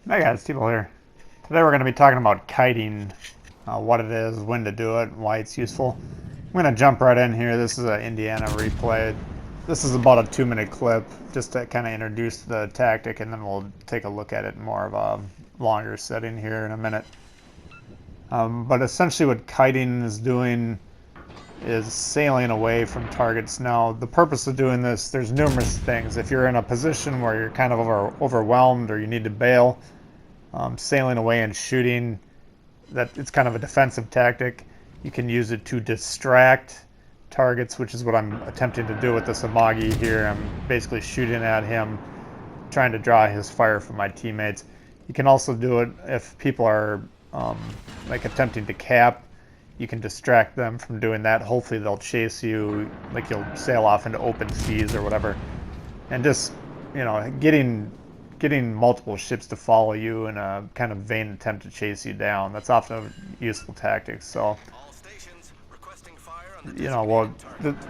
Hey guys, Timo here. Today we're going to be talking about kiting, what it is, when to do it, why it's useful. I'm going to jump right in here. This is an Indiana replay. This is about a 2-minute clip just to kind of introduce the tactic, and then we'll take a look at it in more of a longer setting here in a minute. But essentially what kiting is doing is sailing away from targets. Now, the purpose of doing this, there's numerous things. If you're in a position where you're kind of overwhelmed or you need to bail, sailing away and shooting, that it's kind of a defensive tactic. You can use it to distract targets, which is what I'm attempting to do with this Amagi here. I'm basically shooting at him, trying to draw his fire from my teammates. You can also do it if people are like attempting to cap. You can distract them from doing that. Hopefully they'll chase you, like you'll sail off into open seas or whatever, and just, you know, getting multiple ships to follow you in a kind of vain attempt to chase you down. That's often a useful tactic. So, you know, well,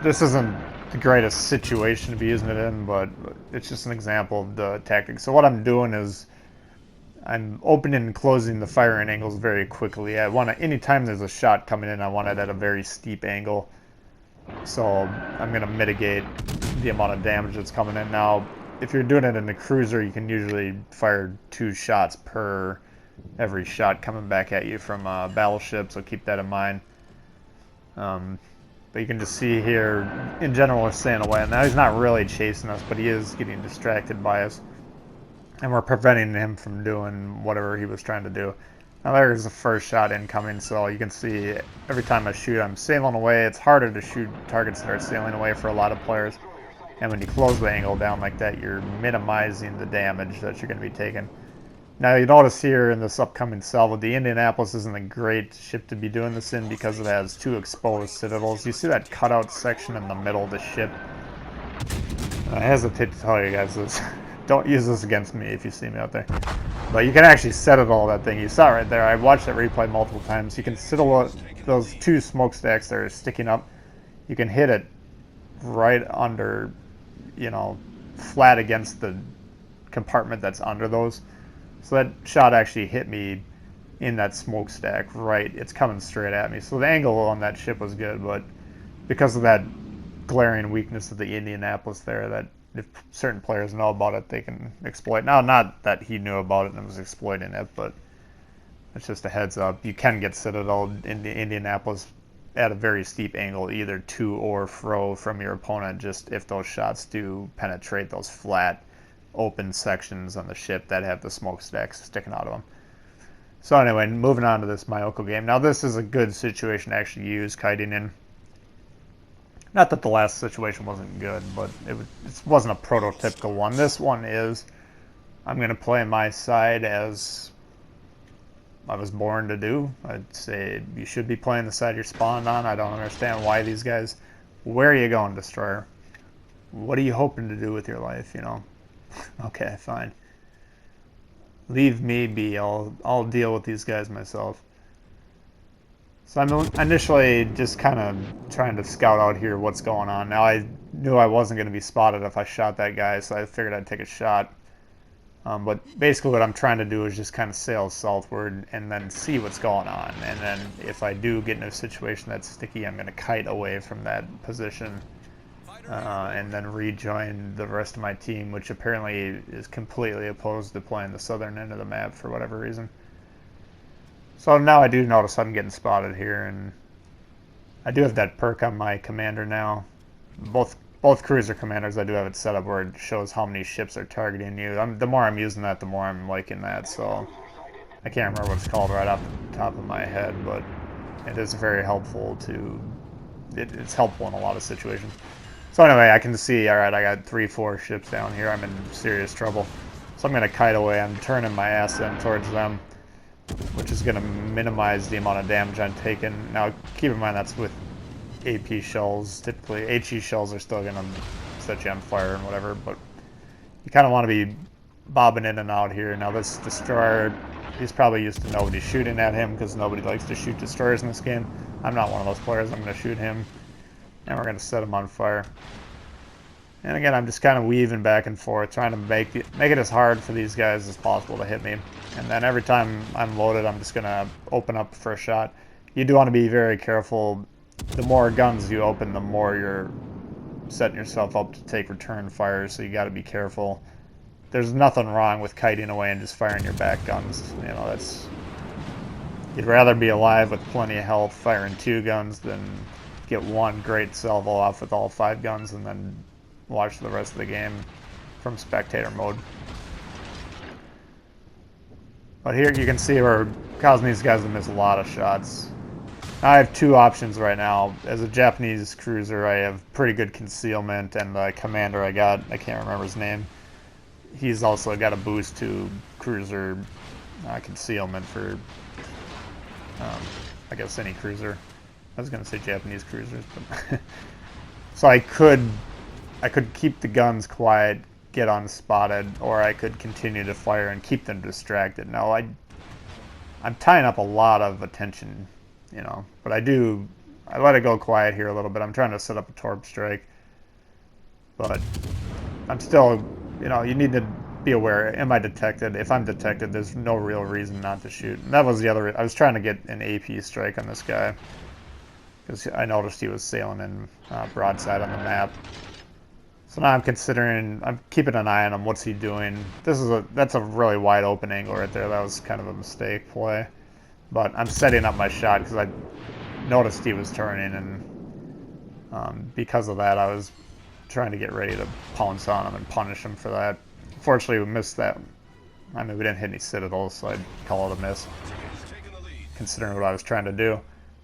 this isn't the greatest situation to be using it in, but it's just an example of the tactic. So what I'm doing is I'm opening and closing the firing angles very quickly. I want to, anytime there's a shot coming in, I want it at a very steep angle. So I'm going to mitigate the amount of damage that's coming in. Now, if you're doing it in a cruiser, you can usually fire 2 shots per every shot coming back at you from a battleship, so keep that in mind. But you can just see here, in general, we're staying away. Now he's not really chasing us, but he is getting distracted by us. And we're preventing him from doing whatever he was trying to do. Now there's the first shot incoming, so you can see every time I shoot, I'm sailing away. It's harder to shoot targets that are sailing away for a lot of players. And when you close the angle down like that, you're minimizing the damage that you're going to be taking. Now you notice here in this upcoming salvo, the Indianapolis isn't a great ship to be doing this in because it has 2 exposed citadels. You see that cutout section in the middle of the ship? I hesitate to tell you guys this. Don't use this against me if you see me out there. But you can actually citadel that thing. You saw it right there. I watched that replay multiple times. You can citadel those 2 smokestacks that are sticking up. You can hit it right under, you know, flat against the compartment that's under those. So that shot actually hit me in that smokestack right. It's coming straight at me. So the angle on that ship was good, but because of that glaring weakness of the Indianapolis there, that if certain players know about it, they can exploit. Now, not that he knew about it and was exploiting it, but it's just a heads up. You can get citadeled in the Indianapolis at a very steep angle, either to or fro from your opponent, just if those shots do penetrate those flat, open sections on the ship that have the smokestacks sticking out of them. So anyway, moving on to this Myoko game. Now, this is a good situation to actually use kiting in. Not that the last situation wasn't good, but it wasn't a prototypical one. This one is, I'm going to play my side as I was born to do. I'd say you should be playing the side you're spawned on. I don't understand why these guys... Where are you going, Destroyer? What are you hoping to do with your life, you know? Okay, fine. Leave me be. I'll deal with these guys myself. So I'm initially just kind of trying to scout out here what's going on. Now, I knew I wasn't going to be spotted if I shot that guy, so I figured I'd take a shot. But basically what I'm trying to do is just kind of sail southward and then see what's going on. And then if I do get in a situation that's sticky, I'm going to kite away from that position and then rejoin the rest of my team, which apparently is completely opposed to playing the southern end of the map for whatever reason. So now I do notice I'm getting spotted here, and I do have that perk on my commander now. Both cruiser commanders, I do have it set up where it shows how many ships are targeting you. The more I'm using that, the more I'm liking that. So I can't remember what it's called right off the top of my head, but it is very helpful to... It's helpful in a lot of situations. So anyway, I can see, alright, I got 3-4 ships down here. I'm in serious trouble. So I'm going to kite away. I'm turning my ass in towards them, which is going to minimize the amount of damage I'm taking. Now, keep in mind that's with AP shells. Typically, HE shells are still going to set you on fire and whatever, but you kind of want to be bobbing in and out here. Now, this destroyer, he's probably used to nobody shooting at him because nobody likes to shoot destroyers in this game. I'm not one of those players. I'm going to shoot him, and we're going to set him on fire. And again, I'm just kind of weaving back and forth, trying to make it as hard for these guys as possible to hit me. And then every time I'm loaded, I'm just going to open up for a shot. You do want to be very careful. The more guns you open, the more you're setting yourself up to take return fire, so you got to be careful. There's nothing wrong with kiting away and just firing your back guns. You know, that's... You'd rather be alive with plenty of health firing 2 guns than get one great salvo off with all 5 guns and then watch the rest of the game from spectator mode. But here you can see we're causing these guys to miss a lot of shots. I have 2 options right now. As a Japanese cruiser, I have pretty good concealment, and the commander I got, I can't remember his name, he's also got a boost to cruiser concealment for, I guess, any cruiser. I was going to say Japanese cruisers, but so I could keep the guns quiet, get unspotted, or I could continue to fire and keep them distracted. Now, I'm tying up a lot of attention, you know, but I let it go quiet here a little bit. I'm trying to set up a torp strike, but I'm still, you know, you need to be aware. Am I detected? If I'm detected, there's no real reason not to shoot. And that was the other. I was trying to get an AP strike on this guy because I noticed he was sailing in broadside on the map. So now I'm keeping an eye on him. What's he doing? That's a really wide open angle right there. That was kind of a mistake play. But I'm setting up my shot because I noticed he was turning, and because of that, I was trying to get ready to pounce on him and punish him for that. Unfortunately, we missed that. I mean, we didn't hit any citadels, so I'd call it a miss, considering what I was trying to do.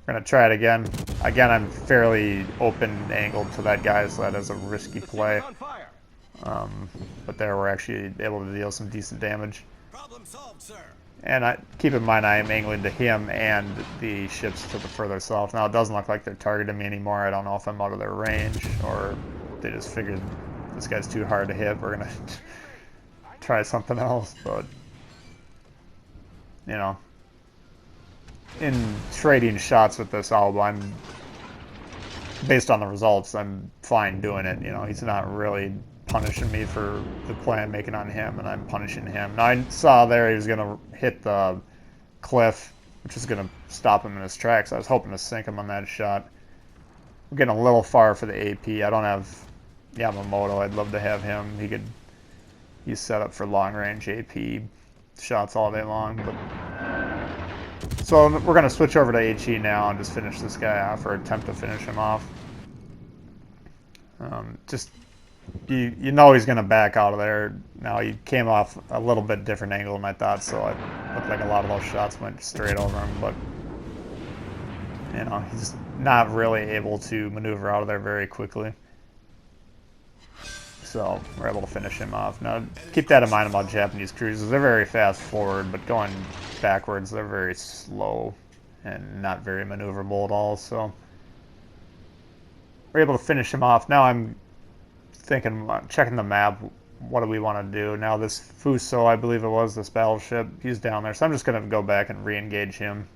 We're going to try it again. Again, I'm fairly open angled to that guy, so that is a risky play. But there we're actually able to deal some decent damage. Problem solved, sir. And keep in mind, I am angling to him and the ships to the further south. Now, it doesn't look like they're targeting me anymore. I don't know if I'm out of their range, or they just figured this guy's too hard to hit. We're going to try something else, but, you know, in trading shots with this Alba, based on the results, I'm fine doing it. You know, he's not really punishing me for the play I'm making on him, and I'm punishing him. Now, I saw there he was going to hit the cliff, which is going to stop him in his tracks. I was hoping to sink him on that shot. We're getting a little far for the AP. I don't have Yamamoto. I'd love to have him. He's set up for long-range AP shots all day long. But so we're going to switch over to HE now and just finish this guy off, or attempt to finish him off. You know he's going to back out of there. Now, he came off a little bit different angle than I thought, so it looked like a lot of those shots went straight over him, but, you know, he's not really able to maneuver out of there very quickly. So we're able to finish him off. Now, keep that in mind about Japanese cruisers. They're very fast forward, but going backwards, they're very slow and not very maneuverable at all, so we're able to finish him off. Now I'm thinking, checking the map, what do we want to do? Now this Fuso, I believe it was, this battleship, he's down there, so I'm just going to go back and re-engage him.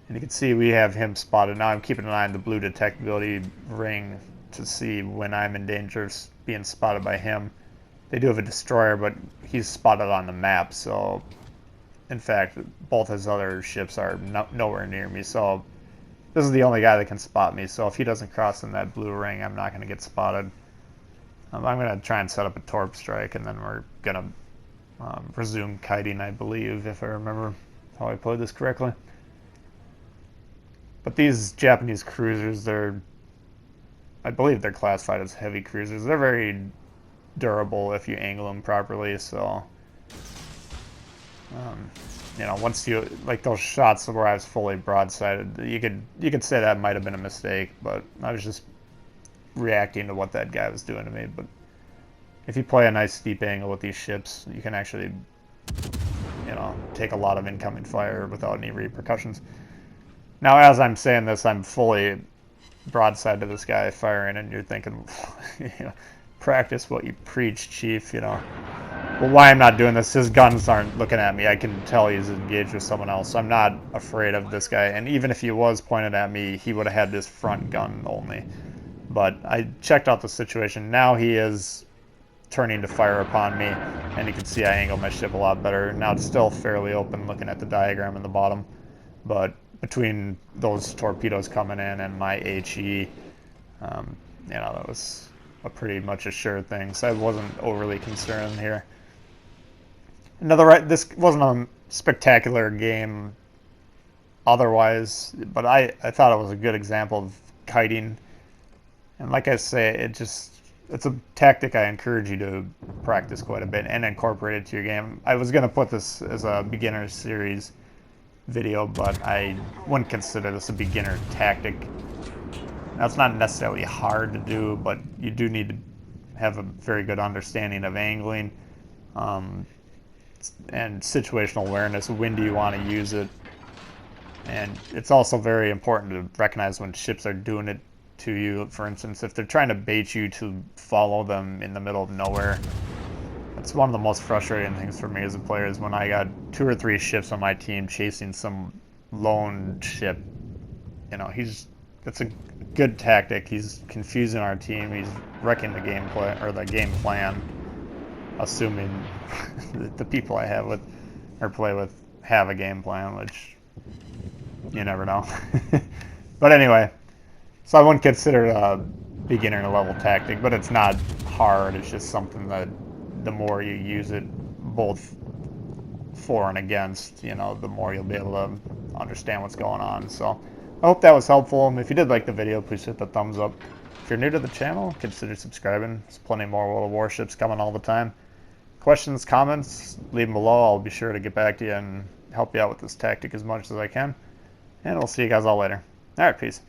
And you can see we have him spotted. Now I'm keeping an eye on the blue detectability ring to see when I'm in danger of being spotted by him. They do have a destroyer, but he's spotted on the map, so in fact, both his other ships are nowhere near me, so this is the only guy that can spot me, so if he doesn't cross in that blue ring, I'm not going to get spotted. I'm going to try and set up a torp strike, and then we're going to resume kiting, I believe, if I remember how I played this correctly. But these Japanese cruisers, I believe they're classified as heavy cruisers. They're very durable if you angle them properly, so you know, once you, like those shots where I was fully broadsided, you could say that might have been a mistake, but I was just reacting to what that guy was doing to me. But if you play a nice steep angle with these ships, you can actually, you know, take a lot of incoming fire without any repercussions. Now, as I'm saying this, I'm fully broadside to this guy firing, and you're thinking, you know, practice what you preach, Chief, you know. Well, why I'm not doing this, his guns aren't looking at me. I can tell he's engaged with someone else. So I'm not afraid of this guy. And even if he was pointed at me, he would have had this front gun only. But I checked out the situation. Now he is turning to fire upon me, and you can see I angled my ship a lot better. Now it's still fairly open looking at the diagram in the bottom, but between those torpedoes coming in and my HE, that was a pretty much a sure thing, so I wasn't overly concerned here. This wasn't a spectacular game otherwise, but I thought it was a good example of kiting. And like I say, it's a tactic I encourage you to practice quite a bit and incorporate it to your game. I was going to put this as a beginner series video, but I wouldn't consider this a beginner tactic. Now, it's not necessarily hard to do, but you do need to have a very good understanding of angling and situational awareness. When do you want to use it? And it's also very important to recognize when ships are doing it to you. For instance, if they're trying to bait you to follow them in the middle of nowhere, that's one of the most frustrating things for me as a player, is when I got 2 or 3 ships on my team chasing some lone ship. That's a good tactic. He's confusing our team. He's wrecking the gameplay or the game plan, assuming that the people I have with or play with have a game plan, which you never know. But anyway, so I wouldn't consider it a beginner level tactic, but it's not hard. It's just something that the more you use it, both for and against, the more you'll be able to understand what's going on. So I hope that was helpful. If you did like the video, please hit the thumbs up. If you're new to the channel, consider subscribing. There's plenty more World of Warships coming all the time. Questions, comments, leave them below. I'll be sure to get back to you and help you out with this tactic as much as I can. And we'll see you guys all later. All right, peace.